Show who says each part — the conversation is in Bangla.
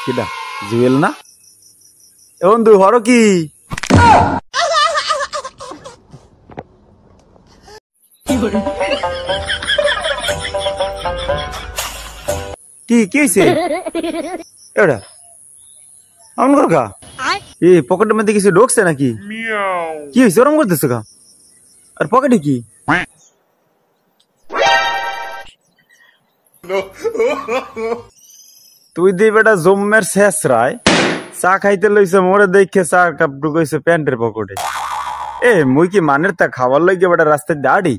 Speaker 1: কিডা জুয়েল না? এ বন্ধু হরো কি? কি হয়েছে এটা? এমন করো কা? এই পকেটের মধ্যে কিছু ঢুকছে নাকি? কি হয়েছে ওরম করতেছে কা? আর পকেটে কি? তুই দি বেটা জম্মের শেষ রায় চা খাইতে লইছে মোরে দেখে চা কাপ ঢুকাইছে প্যান্টের পকেটে। এ মুই কি মানের তা খাবার লইগে বেটা রাস্তায় দাঁড়ি?